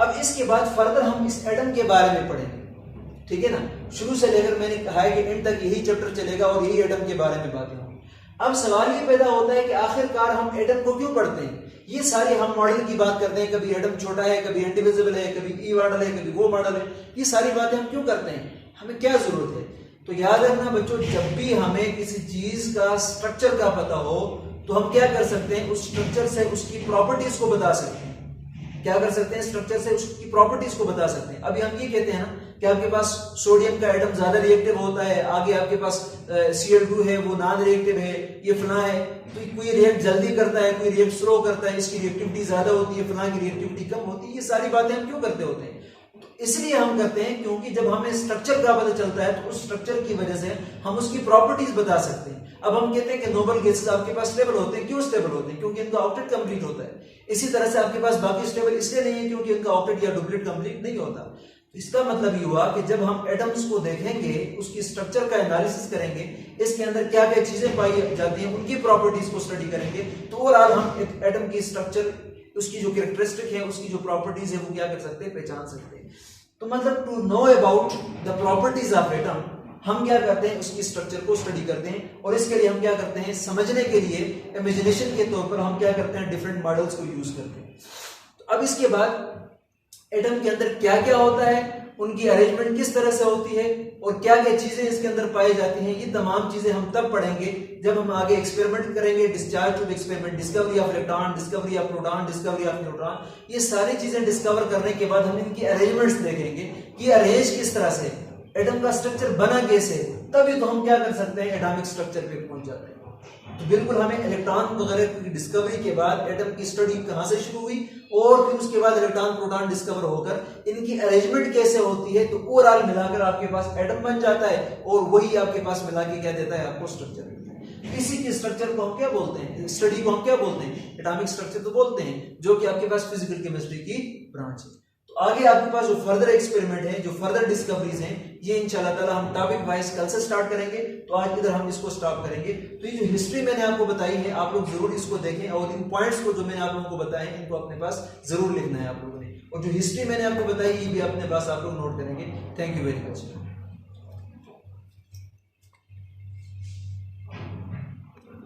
अब इसके बाद फर्दर हम इस एटम के बारे में पढ़ेंगे, ठीक है ना। शुरू से लेकर मैंने कहा है कि एंड तक यही चैप्टर चलेगा और यही एटम के बारे में बातें होंगी। अब सवाल ये पैदा होता है कि आखिरकार हम एटम को क्यों पढ़ते हैं। ये सारी हम मॉडल की बात करते हैं, कभी एटम छोटा है, कभी इंडिविजिबल है, कभी ई मॉडल है, कभी वो मॉडल है। ये सारी बातें हम क्यों करते हैं, हमें क्या जरूरत है। तो याद रखना बच्चों, जब भी हमें किसी चीज का स्ट्रक्चर का पता हो तो हम क्या कर सकते हैं, उस स्ट्रक्चर से उसकी प्रॉपर्टीज को बता सकते हैं। क्या कर सकते हैं, स्ट्रक्चर से उसकी प्रॉपर्टीज को बता सकते हैं। अभी हम ये कहते हैं ना कि आपके पास सोडियम का एटम ज्यादा रिएक्टिव होता है, आगे आपके पास Cl2 है वो नॉन रिएक्टिव है, ये फला है, तो कोई रिएक्ट जल्दी करता है, कोई रिएक्ट स्लो करता है, इसकी रिएक्टिविटी ज्यादा होती है, फला की रिएक्टिविटी कम होती है। ये सारी बातें हम क्यों करते होते हैं, तो इसलिए हम करते हैं क्योंकि जब हमें स्ट्रक्चर का पता चलता है तो उस स्ट्रक्चर की वजह से हम उसकी प्रॉपर्टीज बता सकते हैं। अब हम कहते हैं कि नोबल गैसेस आपके पास स्टेबल होते हैं, क्यों स्टेबल होते हैं, क्योंकि इनका ऑक्टेट कंप्लीट होता है। इसी तरह से आपके पास बाकी स्टेबल इसलिए नहीं है क्योंकि इनका ऑक्टेट या डुप्लेट कंप्लीट नहीं होता। इसका मतलब ये हुआ कि जब हम एटम्स को देखेंगे, उसकी स्ट्रक्चर का एनालिसिस करेंगे, इसके अंदर क्या क्या चीजें पाई जाती हैं, उनकी प्रॉपर्टीज को स्टडी करेंगे, तो ओवरऑल हम एक एटम की स्ट्रक्चर, उसकी जो कैरेक्टरिस्टिक है, उसकी जो प्रॉपर्टीज है, वो क्या कर सकते हैं, पहचान सकते हैं। तो मतलब to know about the properties of atom, हम क्या करते हैं, उसकी स्ट्रक्चर को स्टडी करते हैं, और इसके लिए हम क्या करते हैं, समझने के लिए इमेजिनेशन के तौर पर हम क्या करते हैं, डिफरेंट मॉडल्स को यूज करते हैं। तो अब इसके बाद एटम के अंदर क्या क्या होता है, उनकी अरेंजमेंट किस तरह से होती है, और क्या क्या चीजें इसके अंदर पाई जाती हैं, ये तमाम चीजें हम तब पढ़ेंगे जब हम आगे एक्सपेरिमेंट करेंगे, discharge of experiment, discovery of electron, discovery of proton, discovery of neutron. ये सारी चीजें डिस्कवर करने के बाद हम इनकी अरेंजमेंट्स देखेंगे कि अरेंज किस तरह से, एटम का स्ट्रक्चर बना कैसे, तभी तो हम क्या कर सकते हैं, एटॉमिक स्ट्रक्चर पे पहुंच जाते हैं। तो बिल्कुल हमें इलेक्ट्रॉन वगैरह की डिस्कवरी के बाद एटम की स्टडी कहां से शुरू हुई, और फिर उसके बाद इलेक्ट्रॉन प्रोटॉन डिस्कवर होकर इनकी अरेंजमेंट कैसे होती है, तो ओवरऑल मिलाकर आपके पास एटम बन जाता है, और वही आपके पास मिला के क्या देता है, आपको स्ट्रक्चर। इसी के स्ट्रक्चर को हम क्या बोलते हैं, स्टडी को हम क्या बोलते हैं, एटॉमिक स्ट्रक्चर तो बोलते हैं, जो कि आपके पास फिजिकल केमिस्ट्री की ब्रांच है। तो आगे आपके पास जो फर्दर एक्सपेरिमेंट है, जो फर्दर डिस्कवरीज हैं, ये इंशाल्लाह ताला हम टॉपिक वाइज कल से स्टार्ट करेंगे। तो आज इधर हम इसको स्टॉप करेंगे। तो ये जो हिस्ट्री मैंने आपको बताई है, आप लोग जरूर इसको देखें, और इन पॉइंट्स को जो मैंने आप लोगों को बताए हैं, इनको अपने पास जरूर लिखना है आप लोगों ने। और जो हिस्ट्री मैंने आपको बताई, ये भी अपने पास आप लोग नोट करेंगे। Thank you very much.